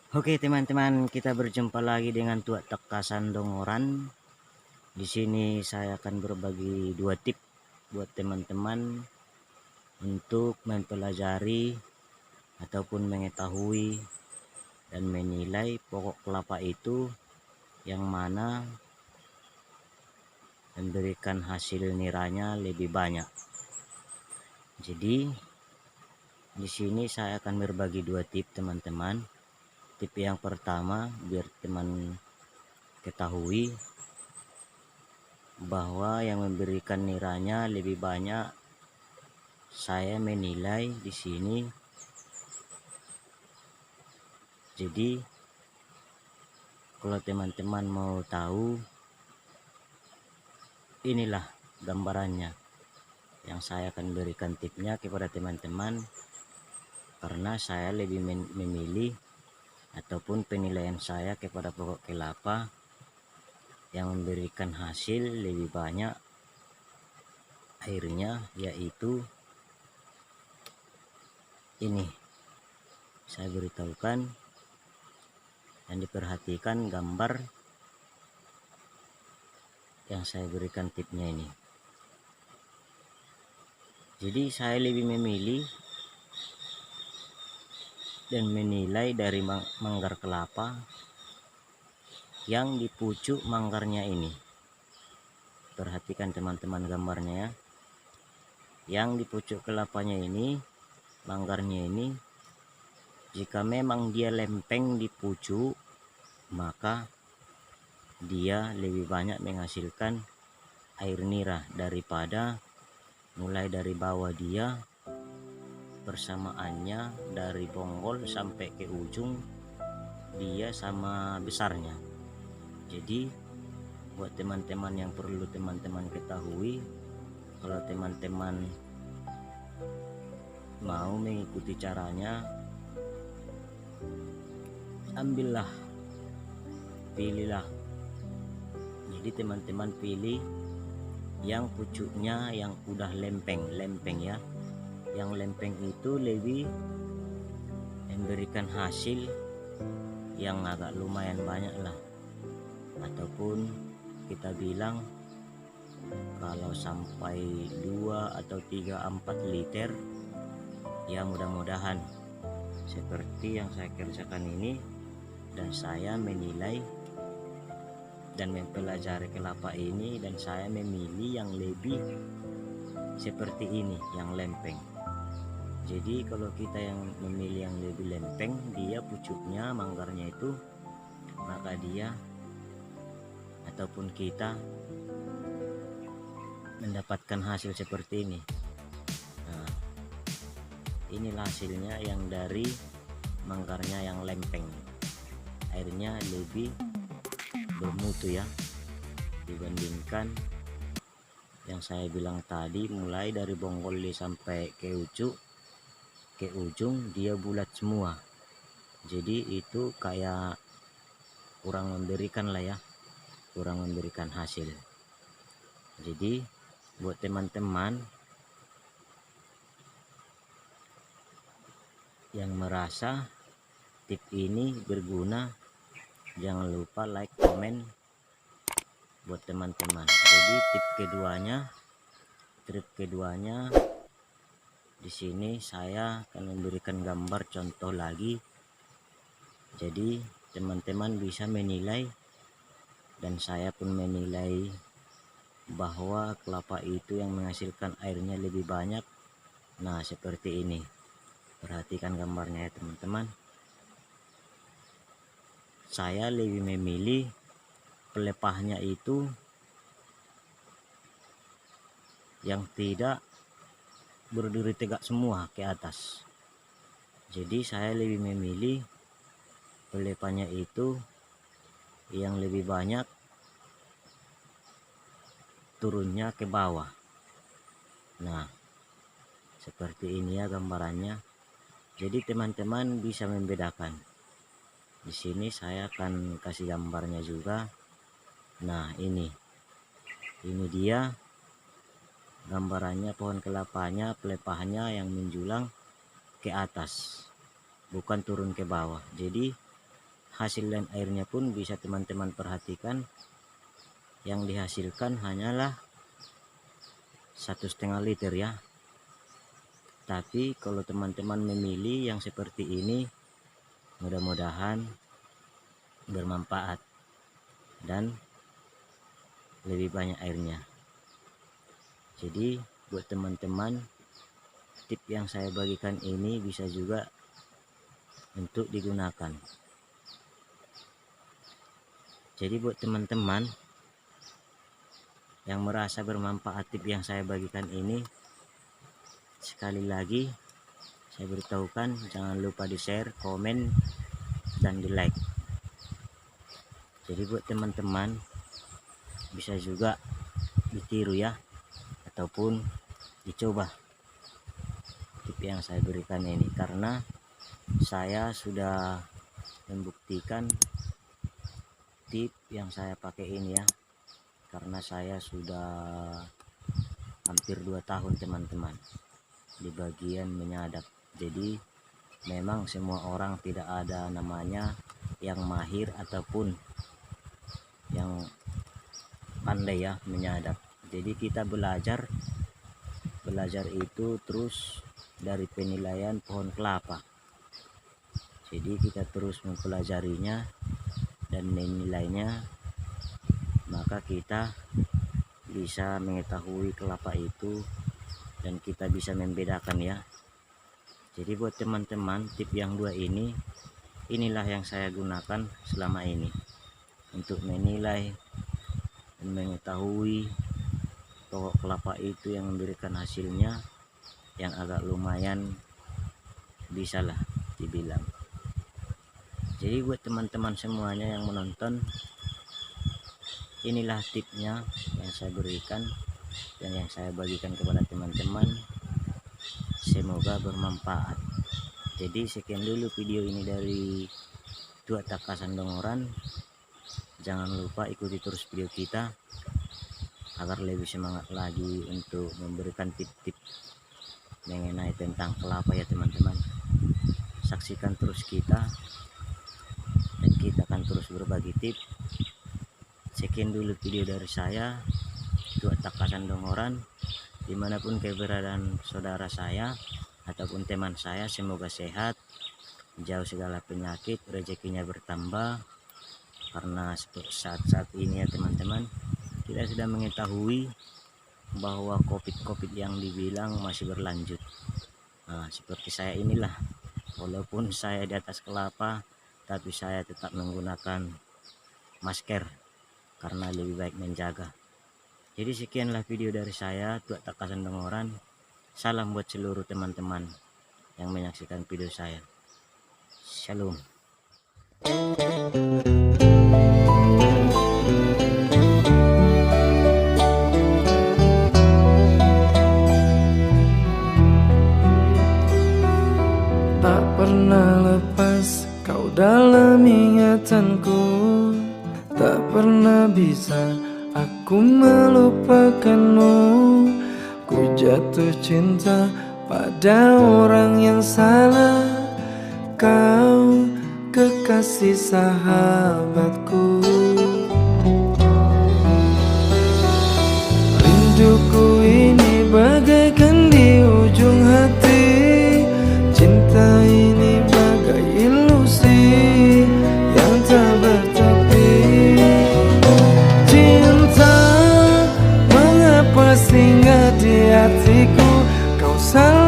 Oke teman-teman, kita berjumpa lagi dengan Tuak Teka Sandongoran. Di sini saya akan berbagi 2 tips buat teman-teman untuk mempelajari ataupun mengetahui dan menilai pokok kelapa itu yang mana memberikan hasil niranya lebih banyak. Jadi di sini saya akan berbagi 2 tips teman-teman. Tip yang pertama, biar teman ketahui bahwa yang memberikan niranya lebih banyak, saya menilai di sini. Jadi kalau teman-teman mau tahu, inilah gambarannya yang saya akan berikan tipsnya kepada teman-teman, karena saya lebih memilih ataupun penilaian saya kepada pokok kelapa yang memberikan hasil lebih banyak airnya, yaitu ini. Saya beritahukan dan diperhatikan gambar yang saya berikan tipsnya ini. Jadi saya lebih memilih dan menilai dari manggar kelapa yang di pucuk manggarnya ini. Perhatikan teman-teman gambarnya ya. Yang di pucuk kelapanya ini, manggarnya ini, jika memang dia lempeng di pucuk, maka dia lebih banyak menghasilkan air nira daripada mulai dari bawah dia, persamaannya dari bonggol sampai ke ujung dia sama besarnya. Jadi buat teman-teman yang perlu teman-teman ketahui, kalau teman-teman mau mengikuti caranya, ambillah, pilihlah. Jadi teman-teman pilih yang pucuknya yang udah lempeng ya. Yang lempeng itu lebih memberikan hasil yang agak lumayan banyak lah, ataupun kita bilang kalau sampai 2 atau 3, 4 liter ya, mudah-mudahan seperti yang saya kerjakan ini. Dan saya menilai dan mempelajari kelapa ini, dan saya memilih yang lebih seperti ini, yang lempeng. Jadi kalau kita yang memilih yang lebih lempeng, dia pucuknya, manggarnya itu, maka dia ataupun kita mendapatkan hasil seperti ini. Nah, inilah hasilnya yang dari manggarnya yang lempeng. Airnya lebih bermutu ya, dibandingkan yang saya bilang tadi, mulai dari bonggol sampai ke ujung dia bulat semua. Jadi itu kayak kurang memberikan lah ya, kurang memberikan hasil. Jadi buat teman-teman yang merasa tip ini berguna, jangan lupa like, komen buat teman-teman. Jadi tip keduanya di sini saya akan memberikan gambar contoh lagi. Jadi teman-teman bisa menilai, dan saya pun menilai bahwa kelapa itu yang menghasilkan airnya lebih banyak. Nah, seperti ini. Perhatikan gambarnya ya teman-teman. Saya lebih memilih pelepahnya itu yang tidak berdiri tegak semua ke atas. Jadi saya lebih memilih pelepahnya itu yang lebih banyak turunnya ke bawah. Nah, seperti ini ya gambarannya. Jadi teman-teman bisa membedakan. Di sini saya akan kasih gambarnya juga. Nah, ini dia gambarannya pohon kelapanya, pelepahnya yang menjulang ke atas, bukan turun ke bawah. Jadi hasil dan airnya pun bisa teman-teman perhatikan, yang dihasilkan hanyalah 1,5 liter ya. Tapi kalau teman-teman memilih yang seperti ini, mudah-mudahan bermanfaat dan lebih banyak airnya. Jadi buat teman-teman, tip yang saya bagikan ini bisa juga untuk digunakan. Jadi buat teman-teman yang merasa bermanfaat tip yang saya bagikan ini, sekali lagi saya beritahukan, jangan lupa di share, komen, dan di like. Jadi buat teman-teman bisa juga ditiru ya, ataupun dicoba tip yang saya berikan ini, karena saya sudah membuktikan tip yang saya pakai ini ya, karena saya sudah hampir 2 tahun teman-teman di bagian menyadap. Jadi memang semua orang tidak ada namanya yang mahir ataupun yang pandai ya menyadap. Jadi kita belajar itu terus dari penilaian pohon kelapa. Jadi kita terus mempelajarinya dan menilainya, maka kita bisa mengetahui kelapa itu dan kita bisa membedakan ya. Jadi buat teman-teman, tip yang 2 ini, inilah yang saya gunakan selama ini untuk menilai dan mengetahui pokok kelapa itu yang memberikan hasilnya yang agak lumayan, bisalah dibilang. Jadi buat teman-teman semuanya yang menonton, inilah tipnya yang saya berikan dan yang saya bagikan kepada teman-teman, semoga bermanfaat. Jadi sekian dulu video ini dari Tua Takasan Dongoran. Jangan lupa ikuti terus video kita agar lebih semangat lagi untuk memberikan tip-tip mengenai tentang kelapa ya teman-teman. Saksikan terus kita dan kita akan terus berbagi tip. Sekian dulu video dari saya, Tua Takasan Dongoran. Dimanapun keberadaan saudara saya ataupun teman saya, semoga sehat, jauh segala penyakit, rezekinya bertambah. Karena saat ini ya teman-teman, kita sudah mengetahui bahwa COVID yang dibilang masih berlanjut. Nah, seperti saya inilah, walaupun saya di atas kelapa, tapi saya tetap menggunakan masker karena lebih baik menjaga. Jadi sekianlah video dari saya, Tua Takasan Dongoran. Salam buat seluruh teman-teman yang menyaksikan video saya. Shalom. Tak pernah lepas kau dalam ingatanku, tak pernah bisa aku melupakanmu. Ku jatuh cinta pada orang yang salah, kau kekasih sahabatku. Rinduku ini bagaikan di ujung hati, cinta ini bagai ilusi yang tak bertepi. Cinta, mengapa singgah di hatiku, kau salah